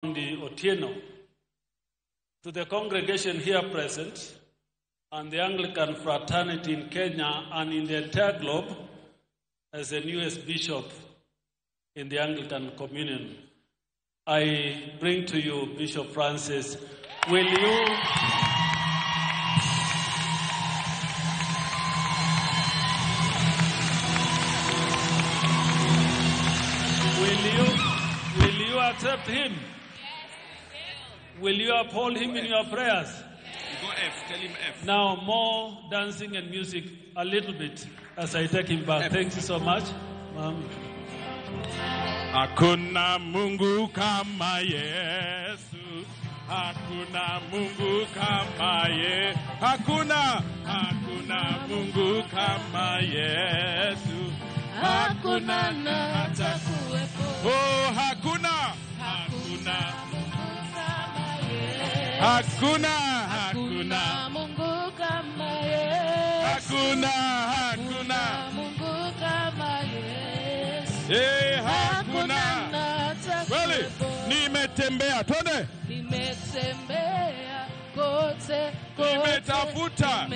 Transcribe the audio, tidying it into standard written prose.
the Otieno, to the congregation here present, and the Anglican fraternity in Kenya and in the entire globe, as the newest bishop in the Anglican Communion, I bring to you Bishop Francis. Will you accept him? Will you uphold him in your prayers? Go F, tell him F. Now more dancing and music a little bit as I take him back. Thank you so much. Hakuna Mungu kama Yesu. Hakuna Mungu kama Yesu. Hakuna Mungu kama Yesu. Hakuna na hata kuwepo. Oh, hakuna Mungu kama Yesu. Hakuna Mungu kama Yesu. Hakuna Mungu kama Yesu. Hakuna kweli. Nimetembea, twende. Nimetembea kote, nimetafuta